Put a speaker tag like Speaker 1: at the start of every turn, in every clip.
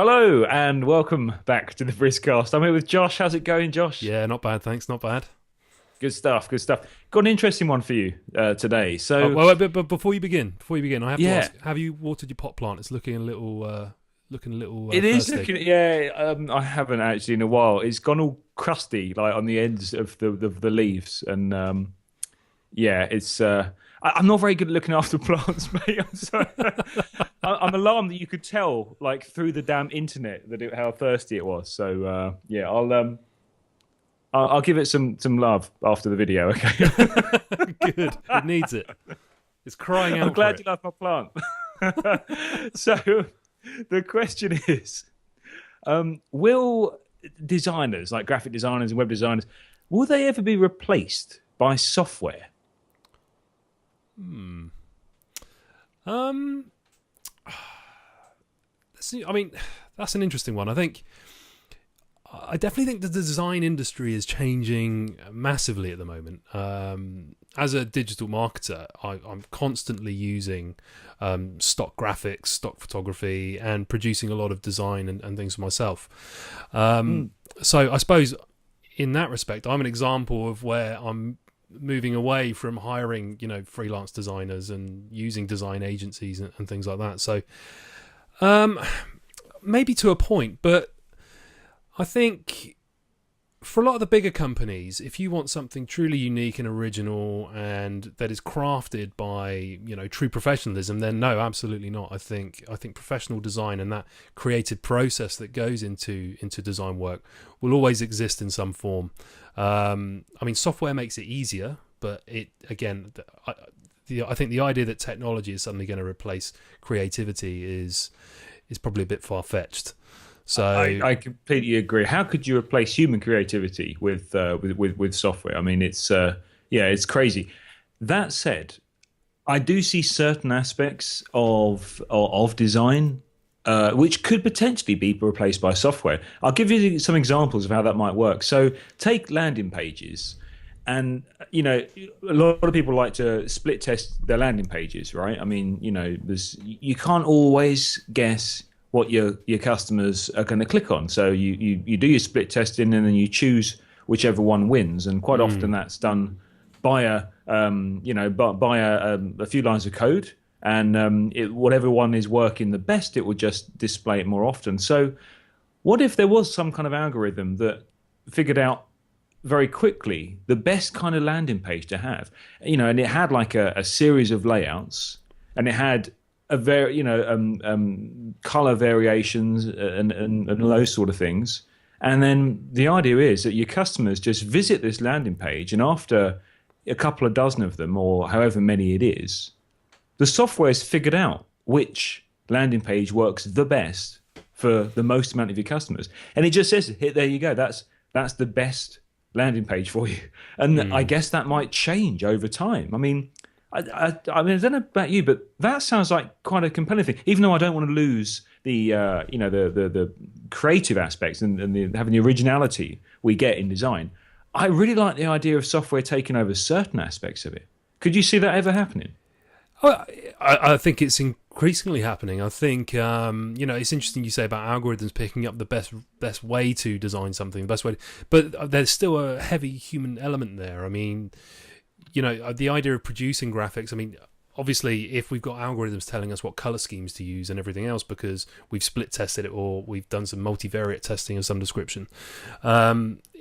Speaker 1: Hello and welcome back to the BrizzCast. I'm here with Josh. How's it going, Josh?
Speaker 2: Yeah, not bad, thanks. Not bad.
Speaker 1: Good stuff. Good stuff. Got an interesting one for you today.
Speaker 2: Oh,
Speaker 1: So,
Speaker 2: well, but before you begin, I have to
Speaker 1: yeah,
Speaker 2: ask: have you watered your pot plant? It's looking a little
Speaker 1: it is
Speaker 2: thirsty.
Speaker 1: looking. Yeah, I haven't actually in a while. It's gone all crusty, like on the ends of the leaves, and yeah, it's. I'm not very good at looking after plants, mate. I'm sorry. I'm alarmed that you could tell, like through the damn internet, how thirsty it was. So, yeah, I'll give it some love after the video. Okay.
Speaker 2: Good. It needs it. It's crying
Speaker 1: I'm
Speaker 2: out for
Speaker 1: glad you
Speaker 2: it.
Speaker 1: love my plant. So the question is, will designers, like graphic designers and web designers, will they ever be replaced by software?
Speaker 2: Um, I mean, that's an interesting one. I definitely think that the design industry is changing massively at the moment. As a digital marketer, I'm constantly using stock graphics, stock photography, and producing a lot of design and things for myself.
Speaker 1: Mm.
Speaker 2: So I suppose in that respect, I'm an example of where I'm moving away from hiring, freelance designers and using design agencies and things like that. So um, maybe to a point, but I think for a lot of the bigger companies, if you want something truly unique and original and that is crafted by, true professionalism, then no, absolutely not. I think professional design and that creative process that goes into design work will always exist in some form. I mean, software makes it easier, but I think the idea that technology is suddenly going to replace creativity is probably a bit far fetched. So
Speaker 1: I completely agree. How could you replace human creativity with software? I mean, yeah, it's crazy. That said, I do see certain aspects of design which could potentially be replaced by software. I'll give you some examples of how that might work. So take landing pages, and a lot of people like to split test their landing pages, right? I mean, you can't always guess what your customers are going to click on. So you do your split testing and then you choose whichever one wins. And quite often that's done by a few lines of code. And whatever one is working the best, it will just display it more often. So what if there was some kind of algorithm that figured out very quickly the best kind of landing page to have, and it had like a series of layouts, and it had a very color variations and those sort of things. And then the idea is that your customers just visit this landing page, and after a couple of dozen of them, or however many it is, the software's figured out which landing page works the best for the most amount of your customers, and it just says, "Here, there you go. That's the best landing page for you." And I guess that might change over time. I mean, I mean, I don't know about you, but that sounds like quite a compelling thing. Even though I don't want to lose the creative aspects and having the originality we get in design, I really like the idea of software taking over certain aspects of it. Could you see that ever happening?
Speaker 2: Well, I think it's increasingly happening. I think it's interesting you say about algorithms picking up the best way to design something, the best way, but there's still a heavy human element there. I mean, the idea of producing graphics. I mean, obviously, if we've got algorithms telling us what color schemes to use and everything else because we've split tested it or we've done some multivariate testing of some description,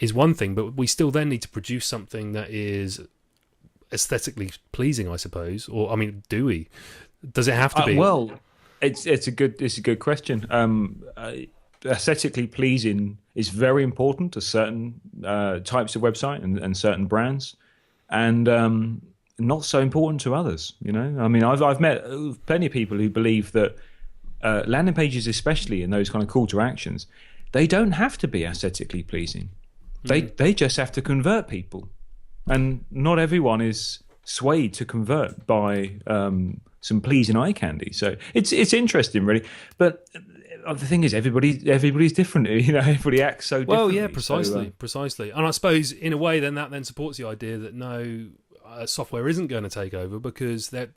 Speaker 2: is one thing. But we still then need to produce something that is aesthetically pleasing, I suppose. Or I mean, do we? Does it have to be?
Speaker 1: Well, it's a good question. Aesthetically pleasing is very important to certain types of website and certain brands, and not so important to others. I mean, I've met plenty of people who believe that landing pages, especially in those kind of call to actions, they don't have to be aesthetically pleasing. They just have to convert people. And not everyone is swayed to convert by some pleasing eye candy. So it's interesting, really. But the thing is, everybody's different. Everybody acts so differently.
Speaker 2: Well, yeah,
Speaker 1: So,
Speaker 2: precisely. And I suppose in a way, then that supports the idea that no, software isn't going to take over because that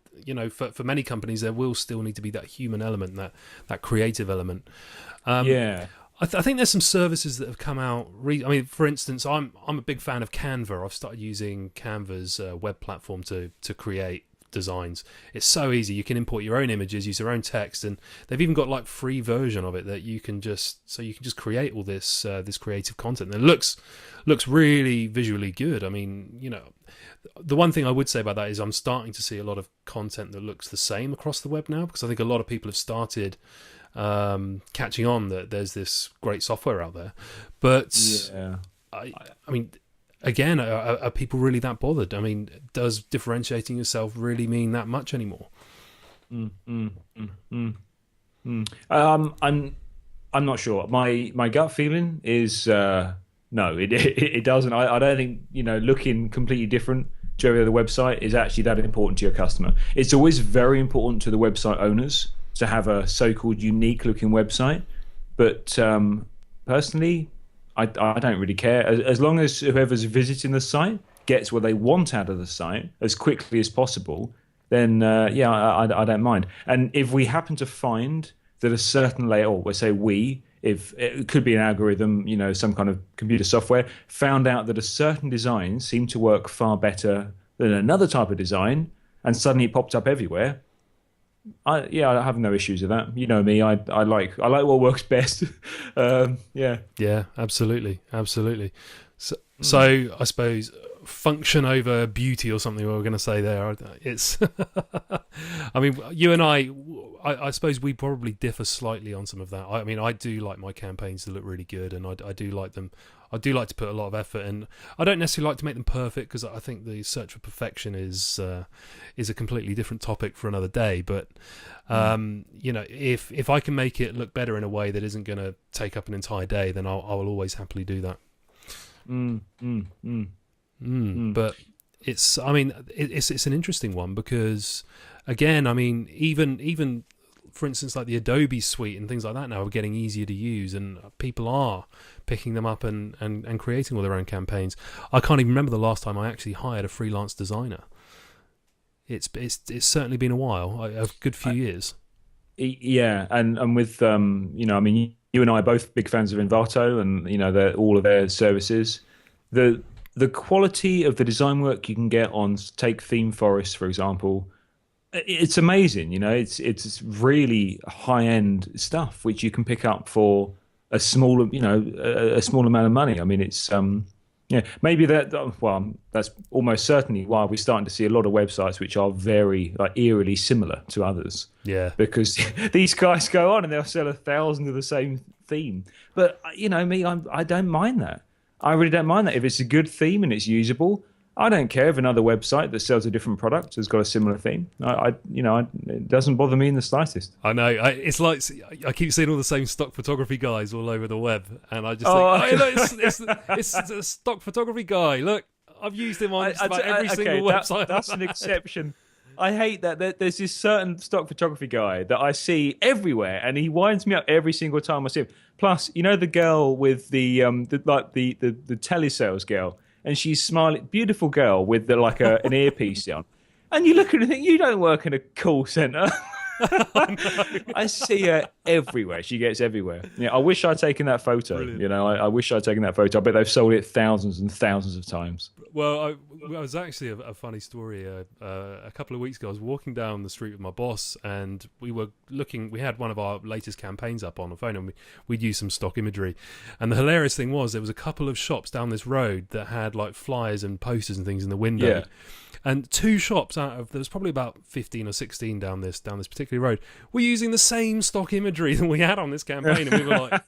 Speaker 2: for many companies there will still need to be that human element, that creative element.
Speaker 1: Yeah.
Speaker 2: I think there's some services that have come out. I mean, for instance, I'm a big fan of Canva. I've started using Canva's web platform to create designs. It's so easy. You can import your own images, use your own text, and they've even got like free version of it that you can just create all this this creative content. And it looks really visually good. I mean, you know, the one thing I would say about that is I'm starting to see a lot of content that looks the same across the web now, because I think a lot of people have started catching on that there's this great software out there. But
Speaker 1: Yeah.
Speaker 2: I mean, again, are people really that bothered? I mean, does differentiating yourself really mean that much anymore?
Speaker 1: Mm, mm, mm, mm, mm. I'm not sure. My gut feeling is no, it doesn't. I don't think, you know, looking completely different to every other website is actually that important to your customer. It's always very important to the website owners to have a so-called unique looking website, but personally, I don't really care. As long as whoever's visiting the site gets what they want out of the site as quickly as possible, then yeah, I don't mind. And if we happen to find that a certain layout, or let's say if it could be an algorithm, you know, some kind of computer software, found out that a certain design seemed to work far better than another type of design, and suddenly it popped up everywhere, I have no issues with that. You know me, I like what works best. Yeah.
Speaker 2: Yeah, absolutely. So I suppose function over beauty or something we were going to say there. It's I mean, you and I suppose we probably differ slightly on some of that. I mean, I do like my campaigns to look really good, and I do like them. I do like to put a lot of effort in. I don't necessarily like to make them perfect, because I think the search for perfection is a completely different topic for another day. But you know, if I can make it look better in a way that isn't going to take up an entire day, then I will always happily do that. But it's an interesting one, because again, I mean, even for instance, like the Adobe suite and things like that now are getting easier to use, and people are picking them up and creating all their own campaigns. I can't even remember the last time I actually hired a freelance designer. It's certainly been a while, a good few years.
Speaker 1: Yeah, and with you know, I mean, you and I are both big fans of Envato, and you know, all of their services. The quality of the design work you can get on, take Theme Forest for example, it's amazing. You know, it's really high end stuff which you can pick up for a small amount of money. I mean, it's yeah, maybe that's almost certainly why we're starting to see a lot of websites which are very like eerily similar to others.
Speaker 2: Yeah,
Speaker 1: because these guys go on and they'll sell 1,000 of the same theme. But you know me, I don't mind that. I really don't mind that. If it's a good theme and it's usable, I don't care if another website that sells a different product has got a similar theme. It doesn't bother me in the slightest.
Speaker 2: I know. It's like I keep seeing all the same stock photography guys all over the web, and I just think, look, it's a stock photography guy. Look, I've used him on just about every single website.
Speaker 1: That's an exception. I hate that. There's this certain stock photography guy that I see everywhere, and he winds me up every single time I see him. Plus, you know the girl with the telesales girl, and she's smiling, beautiful girl with an earpiece on, and you look at her and think, you don't work in a call center. I see her everywhere. She gets everywhere. Yeah, I wish I'd taken that photo. Brilliant. You know, I wish I'd taken that photo. I bet they've sold it thousands and thousands of times.
Speaker 2: Well, I was actually a funny story. A couple of weeks ago, I was walking down the street with my boss, and we were looking. We had one of our latest campaigns up on the phone, and we'd used some stock imagery. And the hilarious thing was, there was a couple of shops down this road that had like flyers and posters and things in the window. Yeah. And two shops out of, there was probably about 15 or 16 down this particular road, were using the same stock imagery that we had on this campaign, and we were like,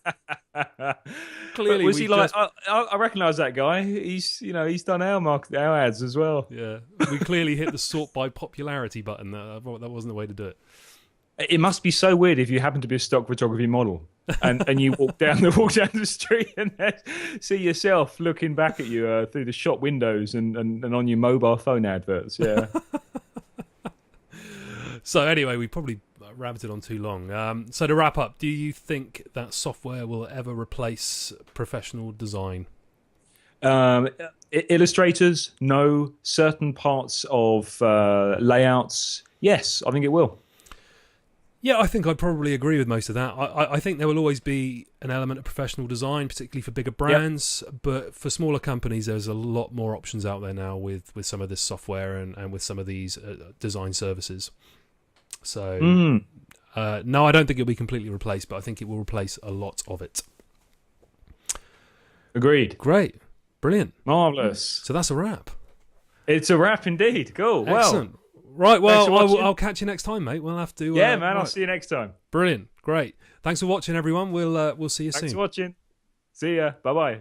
Speaker 2: clearly,
Speaker 1: was he like? I recognise that guy. He's done our ads as well.
Speaker 2: Yeah, we clearly hit the sort by popularity button. That wasn't the way to do it.
Speaker 1: It must be so weird if you happen to be a stock photography model and you walk down the street and then see yourself looking back at you through the shop windows and on your mobile phone adverts. Yeah.
Speaker 2: So anyway, we probably rabbited on too long. So to wrap up, do you think that software will ever replace professional design?
Speaker 1: Illustrators, no. Certain parts of layouts, yes, I think it will.
Speaker 2: Yeah, I think I'd probably agree with most of that. I think there will always be an element of professional design, particularly for bigger brands. Yep. But for smaller companies, there's a lot more options out there now with some of this software and with some of these design services. So, no, I don't think it'll be completely replaced, but I think it will replace a lot of it.
Speaker 1: Agreed.
Speaker 2: Great. Brilliant.
Speaker 1: Marvellous.
Speaker 2: So that's a wrap.
Speaker 1: It's a wrap indeed. Cool.
Speaker 2: Excellent. Right, well, I'll catch you next time, mate. We'll have to...
Speaker 1: man, I'll see you next time.
Speaker 2: Brilliant. Great. Thanks for watching, everyone. We'll see you soon.
Speaker 1: Thanks for watching. See ya. Bye-bye.